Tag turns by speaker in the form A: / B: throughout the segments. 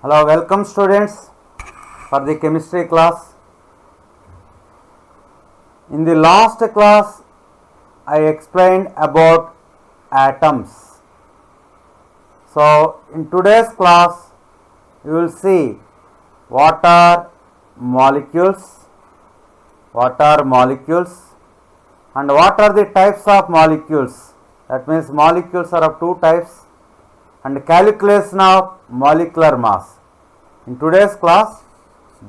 A: Hello, welcome students for the chemistry class. In the last class, I explained about atoms. So, in today's class, you will see what are molecules, and what are the types of molecules. That means molecules are of two types, and calculation of molecular mass. In today's class,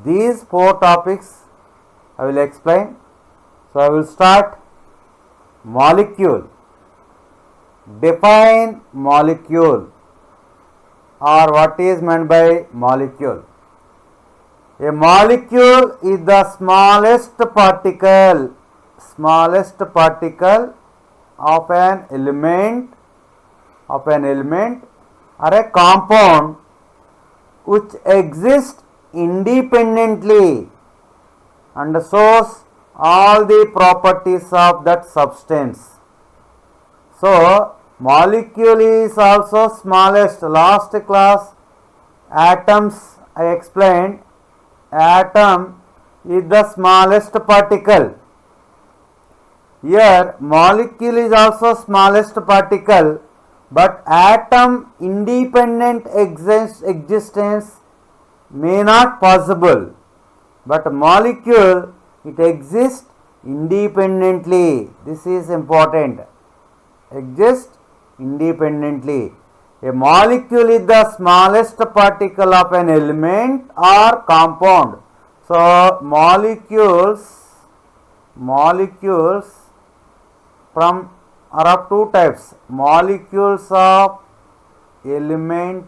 A: these four topics I will explain. So, I will start molecule. Define molecule, or what is meant by molecule. A molecule is the smallest particle of an element or a compound which exists independently and shows all the properties of that substance. So, molecule is also smallest. Last class, atoms I explained. Atom is the smallest particle. Here, molecule is also smallest particle, but atom independent existence may not possible, but molecule it exists independently. This is important. Exists independently. A molecule is the smallest particle of an element or compound. So, molecules from are of two types: molecules of element,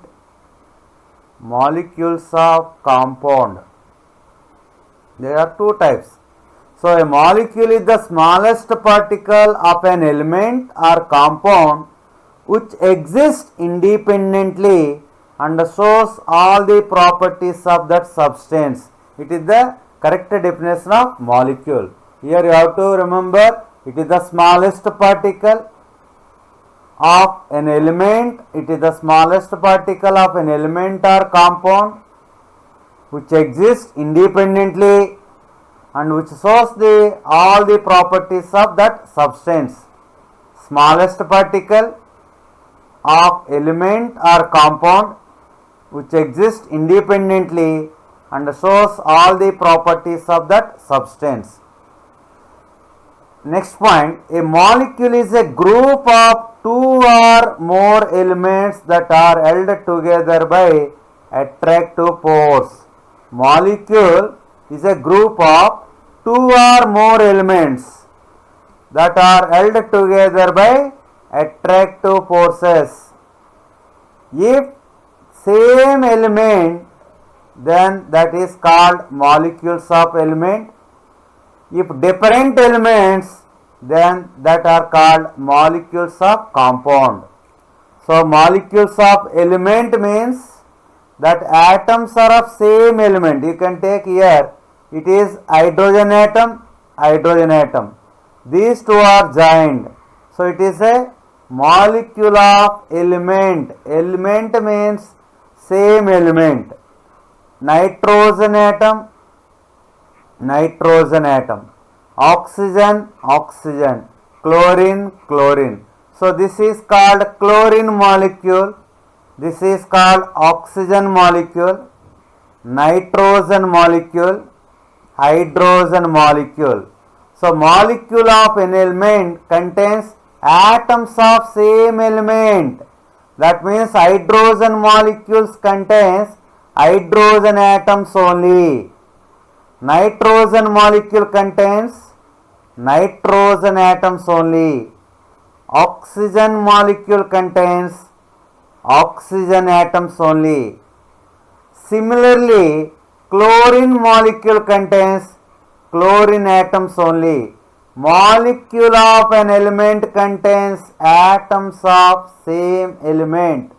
A: molecules of compound. There are two types. So, a molecule is the smallest particle of an element or compound which exists independently and shows all the properties of that substance. It is the correct definition of molecule. Here you have to remember, it is the smallest particle of an element. It is the smallest particle of an element or compound which exists independently and which shows all the properties of that substance. Smallest particle of element or compound which exists independently and shows all the properties of that substance. Next point, a molecule is a group of two or more elements that are held together by attractive force. Molecule is a group of two or more elements that are held together by attractive forces. If same element, then that is called molecules of element. If different elements, then that are called molecules of compound. So, molecules of element means that atoms are of same element. You can take here, it is hydrogen atom. These two are joined. So, it is a molecule of element. Element means same element. Nitrogen atom, oxygen, chlorine. So, this is called chlorine molecule, this is called oxygen molecule, nitrogen molecule, hydrogen molecule. So, molecule of an element contains atoms of same element. That means hydrogen molecules contains hydrogen atoms only. Nitrogen molecule contains nitrogen atoms only. Oxygen molecule contains oxygen atoms only. Similarly, chlorine molecule contains chlorine atoms only. Molecule of an element contains atoms of same element.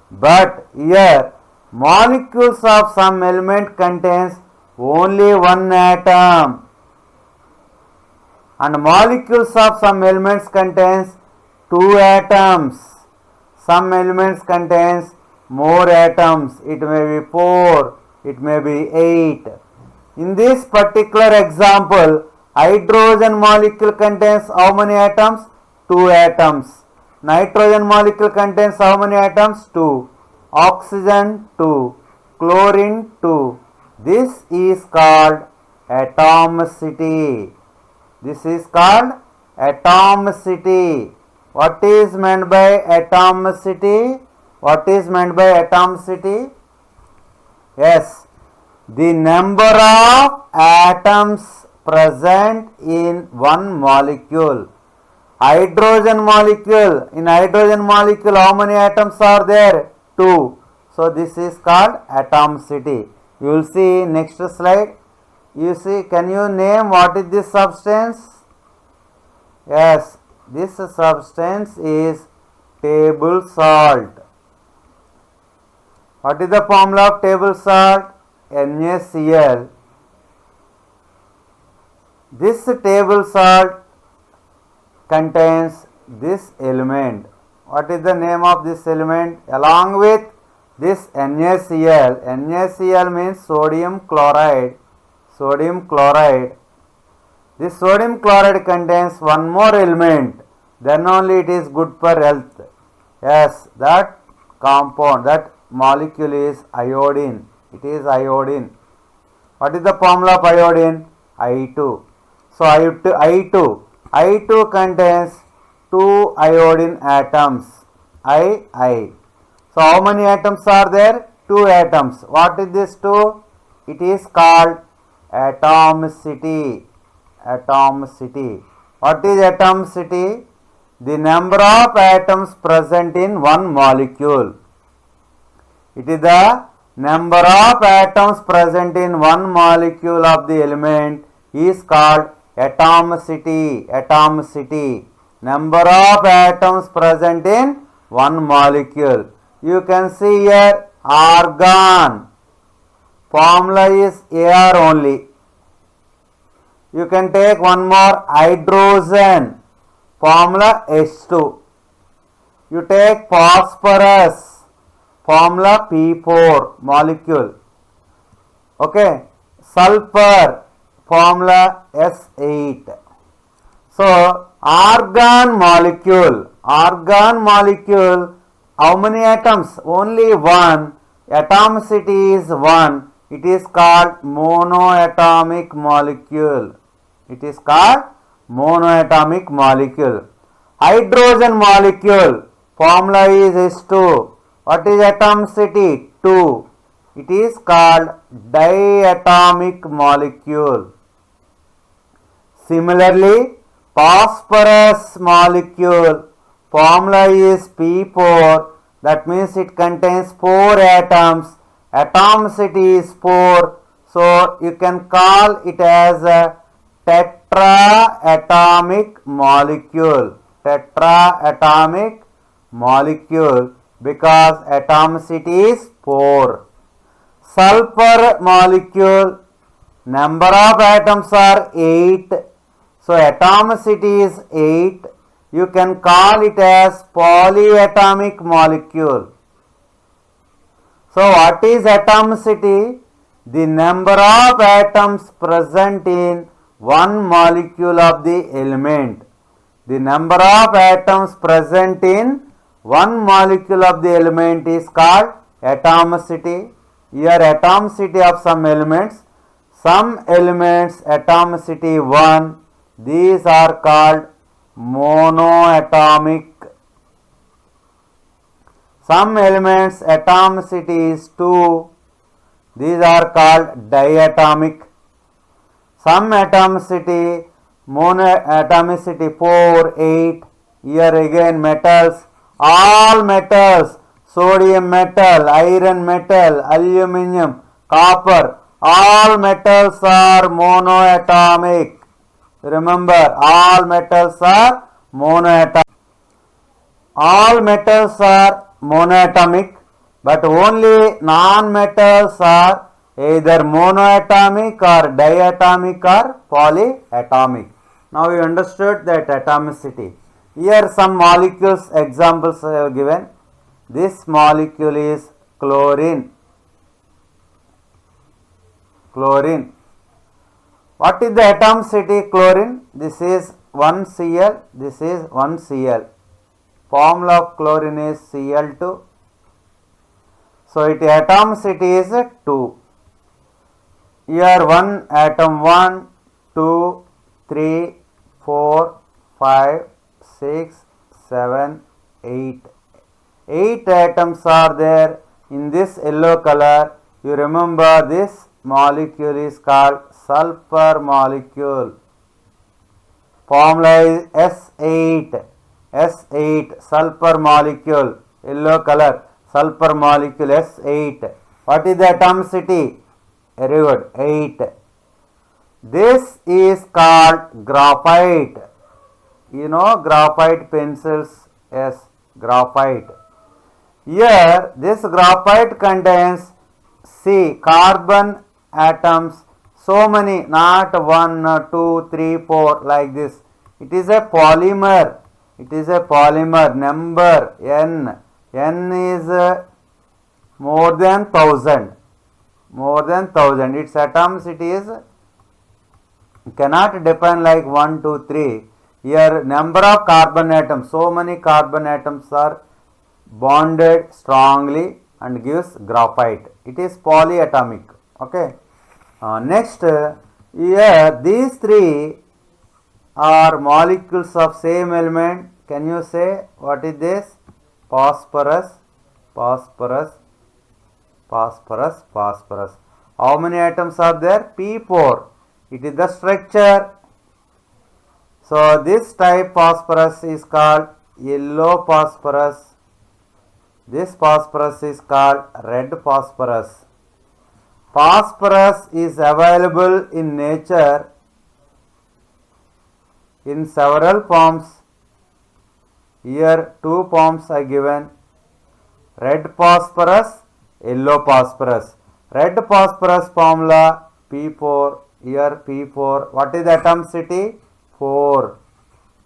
A: But here, molecules of some element contains only one atom, and molecules of some elements contains two atoms. Some elements contains more atoms. It may be 4, it may be 8. In this particular example, hydrogen molecule contains how many atoms? 2 atoms. Nitrogen molecule contains how many atoms? 2. Oxygen 2. Chlorine 2. This is called atomicity. This is called atomicity. What is meant by atomicity? What is meant by atomicity? Yes, the number of atoms present in one molecule. Hydrogen molecule. In hydrogen molecule, how many atoms are there? 2. So this is called atomicity. You will see next slide. You see, can you name what is this substance? Yes, this substance is table salt. What is the formula of table salt? NaCl. This table salt contains this element. What is the name of this element? Along with this NaCl. NaCl means sodium chloride. Sodium chloride. This sodium chloride contains one more element. Then only it is good for health. Yes, that compound, that molecule is iodine. It is iodine. What is the formula of iodine? I2. So I2 contains 2 iodine atoms. I. So how many atoms are there? 2 atoms. What is this 2? It is called atomicity. Atomicity. What is atomicity? The number of atoms present in one molecule. It is the number of atoms present in one molecule of the element is called atomicity. Atomicity. Number of atoms present in one molecule. You can see here argon. Formula is Ar only. You can take one more hydrogen. Formula H2. You take phosphorus. Formula P4 molecule. Okay. Sulfur. Formula S8. So argon molecule. Argon molecule. How many atoms? Only one. Atomicity is 1. It is called monoatomic molecule. It is called monoatomic molecule. Hydrogen molecule. Formula is H2. What is atomicity? 2. It is called diatomic molecule. Similarly, phosphorus molecule. Formula is P4. That means it contains 4 atoms. Atomicity is 4. So you can call it as a tetraatomic molecule. Tetraatomic molecule because atomicity is 4. Sulfur molecule, number of atoms are 8. So atomicity is 8. You can call it as polyatomic molecule. So what is atomicity? The number of atoms present in one molecule of the element. The number of atoms present in one molecule of the element is called atomicity. Here atomicity of some elements. Some elements atomicity 1. These are called monoatomic. Some elements atomicity is 2. These are called diatomic. Some atomicity monoatomicity 4, 8. Here again metals. All metals, sodium metal, iron metal, aluminium, copper, all metals are monoatomic. Remember, all metals are monoatomic. All metals are monoatomic, but only non-metals are either monoatomic or diatomic or polyatomic. Now you understood that atomicity. Here some molecules examples I have given. This molecule is chlorine. Chlorine. What is the atomicity chlorine? This is 1 Cl, this is 1 Cl. Formula of chlorine is Cl2. So its atomicity is 2. Here one atom 1, 2, 3, 4, 5, 6, 7, 8. 8 atoms are there in this yellow color. You remember this molecule is called sulfur molecule. Formula is S8. S8 sulfur molecule, yellow color, sulfur molecule S8. What is the atomicity? Very good, 8. This is called graphite. You know graphite pencils? Yes, graphite. Here this graphite contains carbon atoms, so many, not 1, 2, 3, 4 like this. It is a polymer. It is a polymer. Number N. N is more than 1000. More than 1000. Its atomicity is cannot define like 1, 2, 3. Here number of carbon atoms. So many carbon atoms are bonded strongly and gives graphite. It is polyatomic. Okay. Next, here these three are molecules of same element. Can you say what is this? Phosphorus, phosphorus, phosphorus, phosphorus. How many atoms are there? P4. It is the structure. So this type phosphorus is called yellow phosphorus. This phosphorus is called red phosphorus. Phosphorus is available in nature in several forms. Here two forms are given: red phosphorus, yellow phosphorus. Red phosphorus formula P4. Here P4. What is the atomicity? 4.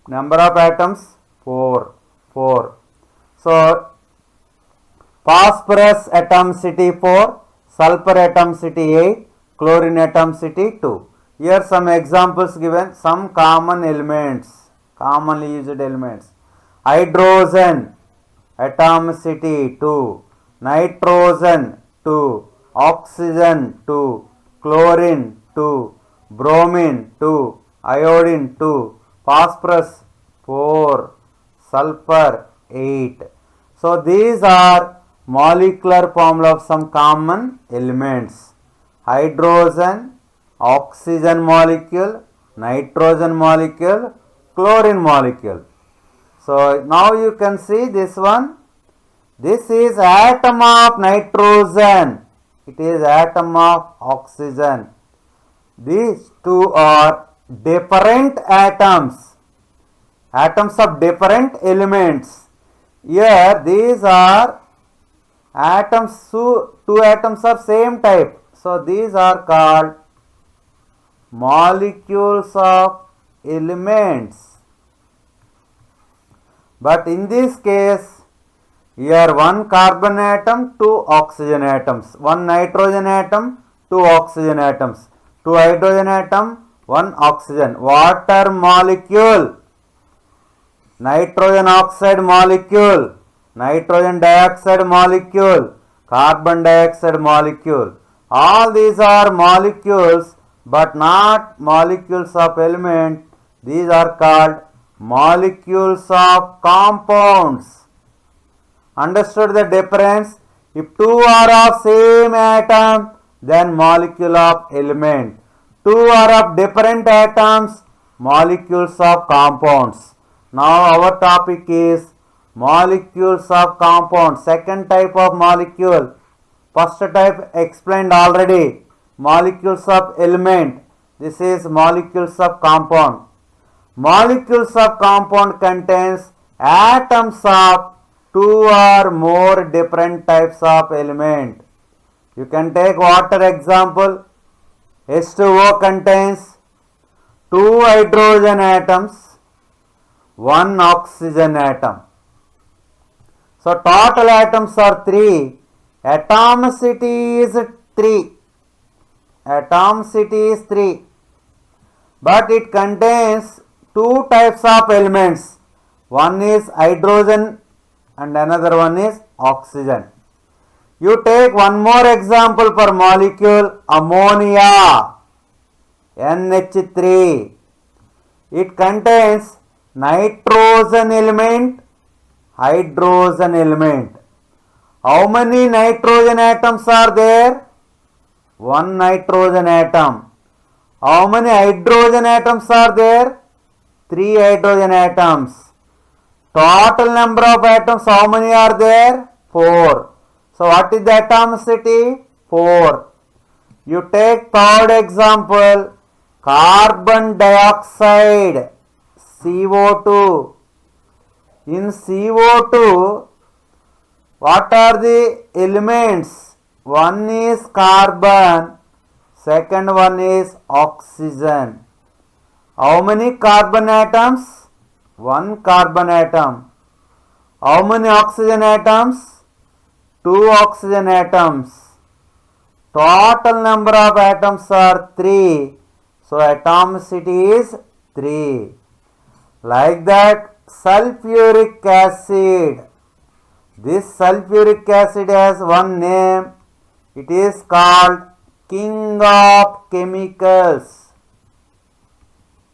A: Number of atoms? 4. 4. So phosphorus atomicity 4, sulfur atomicity 8, chlorine atomicity 2. Here some examples given, some common elements, commonly used elements. Hydrogen atomicity 2, nitrogen 2, oxygen 2, chlorine 2, bromine 2, iodine 2, phosphorus 4, sulfur 8. So these are molecular formula of some common elements: hydrogen, oxygen molecule, nitrogen molecule, chlorine molecule. So now you can see this one. This is atom of nitrogen. It is atom of oxygen. These two are different atoms. Atoms of different elements. Here these are atoms, two atoms are same type. So these are called molecules of elements. But in this case, here one carbon atom, two oxygen atoms, one nitrogen atom, two oxygen atoms, two hydrogen atom, one oxygen, water molecule, nitrogen oxide molecule, nitrogen dioxide molecule, carbon dioxide molecule. All these are molecules but not molecules of element. These are called molecules of compounds. Understood the difference? If two are of same atom, then molecule of element. Two are of different atoms, molecules of compounds. Now our topic is molecules of compound. Second type of molecule. First type explained already. Molecules of element. This is molecules of compound. Molecules of compound contains atoms of two or more different types of element. You can take water example. H2O contains two hydrogen atoms, one oxygen atom. So total atoms are 3. Atomicity is 3. Atomicity is 3. But it contains two types of elements. One is hydrogen and another one is oxygen. You take one more example for molecule ammonia, NH3. It contains nitrogen element, hydrogen element. How many nitrogen atoms are there? One nitrogen atom. How many hydrogen atoms are there? 3 hydrogen atoms. Total number of atoms, how many are there? 4. So what is the atomicity? 4. You take third example, carbon dioxide, CO2. In CO2, what are the elements? One is carbon, second one is oxygen. How many carbon atoms? One carbon atom. How many oxygen atoms? 2 oxygen atoms. Total number of atoms are 3. So atomicity is 3. Like that, sulfuric acid. This sulfuric acid has one name. It is called king of chemicals.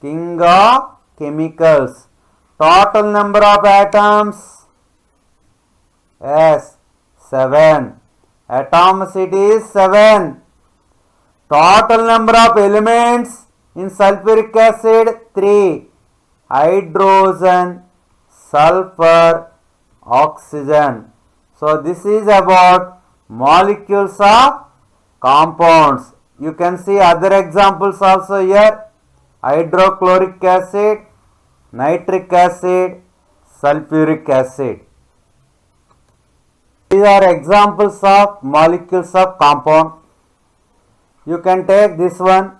A: King of chemicals. Total number of atoms? Yes, 7. Atomicity is 7. Total number of elements in sulfuric acid? 3. Hydrogen, sulfur, oxygen. So this is about molecules of compounds. You can see other examples also here. Hydrochloric acid, nitric acid, sulfuric acid. These are examples of molecules of compound. You can take this one.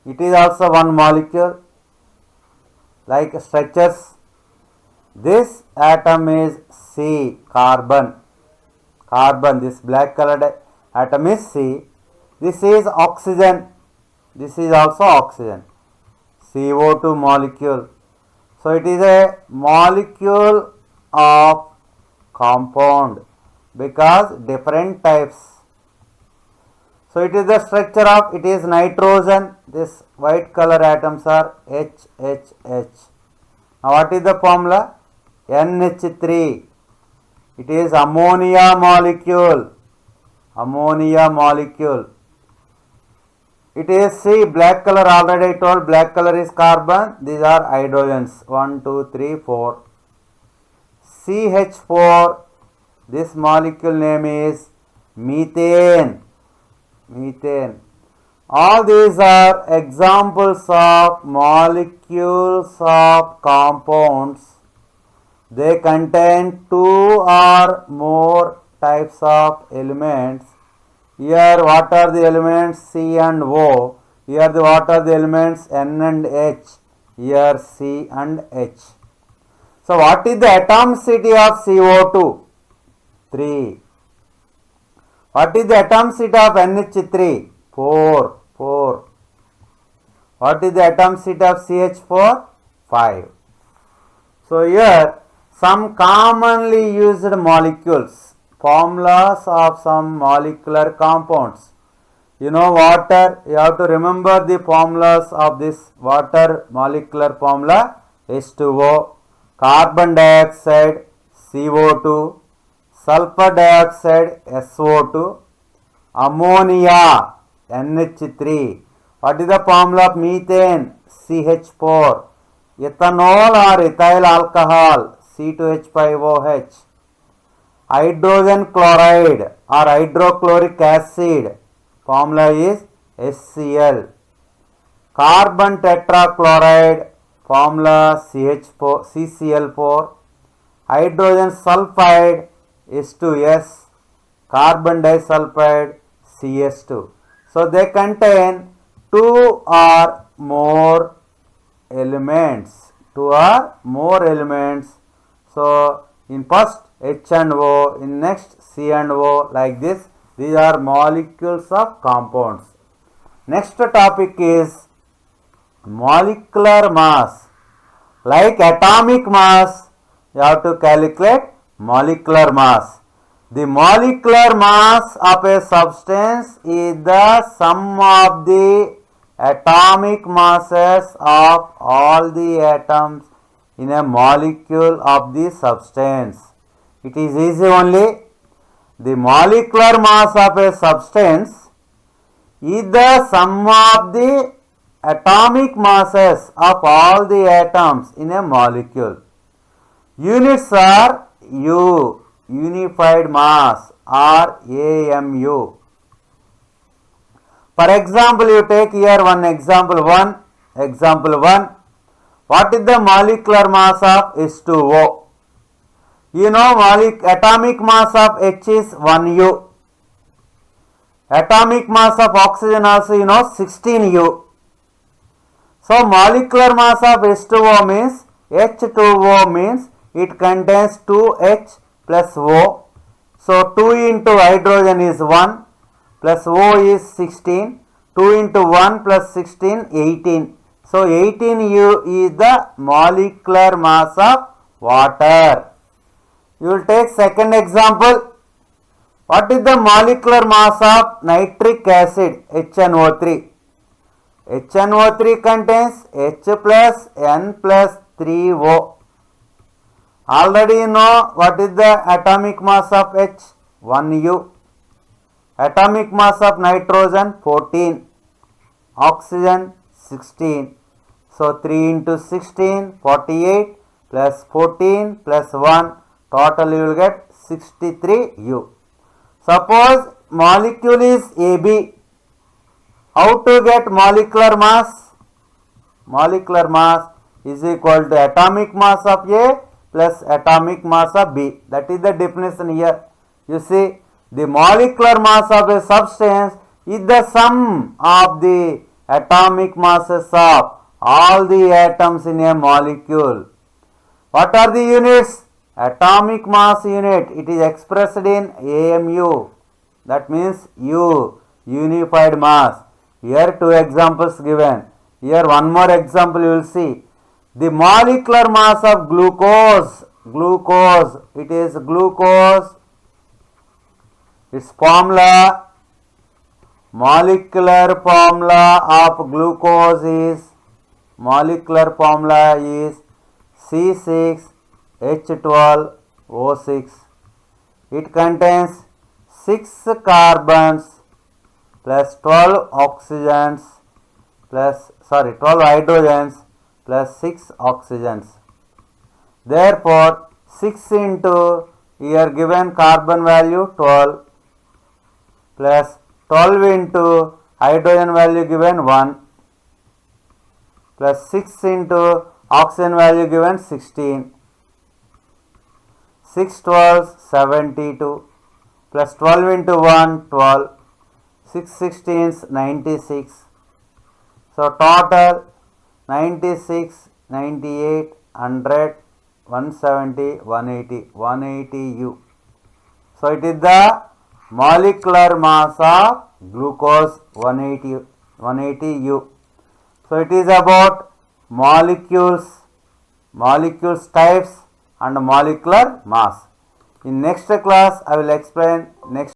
A: It is also one molecule, like structures. This atom is C, carbon. Carbon, this black colored atom is C. This is oxygen. This is also oxygen. CO2 molecule. So it is a molecule of compound because different types. So it is the structure of, it is nitrogen. This white color atoms are HHH. Now what is the formula? NH3. It is ammonia molecule. Ammonia molecule. It is C, black color, already I told, black color is carbon. These are hydrogens. 1, 2, 3, 4. CH4. This molecule name is methane. Methane. All these are examples of molecules of compounds. They contain 2 or more types of elements. Here what are the elements? C and O. Here what are the elements? N and H. Here C and H. So what is the atomicity of CO2? 3. What is the atomicity of NH3? 4. 4. What is the atomicity of CH4? 5. So here some commonly used molecules, formulas of some molecular compounds. You know water, you have to remember the formulas of this water molecular formula. H2O, carbon dioxide, CO2, sulfur dioxide, SO2, ammonia, NH3. What is the formula of methane? CH4. Ethanol or ethyl alcohol, C2H5OH. Hydrogen chloride or hydrochloric acid, formula is HCl. Carbon tetrachloride, formula CCl4. Hydrogen sulfide, H2S. Carbon disulfide, CS2. So they contain 2 or more elements. 2 or more elements. So In first H and O, in next C and O, like this. These are molecules of compounds. Next topic is molecular mass. Like atomic mass, you have to calculate molecular mass. The molecular mass of a substance is the sum of the atomic masses of all the atoms in a molecule of the substance. It is easy only. The molecular mass of a substance is the sum of the atomic masses of all the atoms in a molecule. Units are U, unified mass, or AMU. For example, you take here one example 1. Example 1. What is the molecular mass of H2O? You know atomic mass of H is 1U. Atomic mass of oxygen also 16U. So molecular mass of H2O means H2O means it contains 2H plus O. So 2 into hydrogen is 1 plus O is 16. 2 into 1 plus 16, 18. So 18U is the molecular mass of water. You will take second example. What is the molecular mass of nitric acid, HNO3? HNO3 contains H plus N plus 3O. Already you know what is the atomic mass of H? 1U. Atomic mass of nitrogen 14. Oxygen 16. So 3 into 16, 48 plus 14 plus 1. Total you will get 63U. Suppose molecule is AB. How to get molecular mass? Molecular mass is equal to atomic mass of A plus atomic mass of B. That is the definition here. You see, the molecular mass of a substance is the sum of the atomic masses of all the atoms in a molecule. What are the units? Atomic mass unit. It is expressed in AMU. That means U, unified mass. Here two examples given. Here one more example you will see. The molecular mass of glucose. Glucose. It is glucose. Its formula. Molecular formula of glucose is C6H12O6. It contains 6 carbons plus 12 oxygens 12 hydrogens plus 6 oxygens. Therefore, 6 into here given carbon value 12 plus 12 into hydrogen value given 1 plus 6 into oxygen value given 16. 6 12 72 plus 12 into 1 12. 6 16s 96. So total 96, 98, 100, 170, 180, 180U. So it is the molecular mass of glucose 180U. So it is about molecules types and molecular mass. In next class I will explain next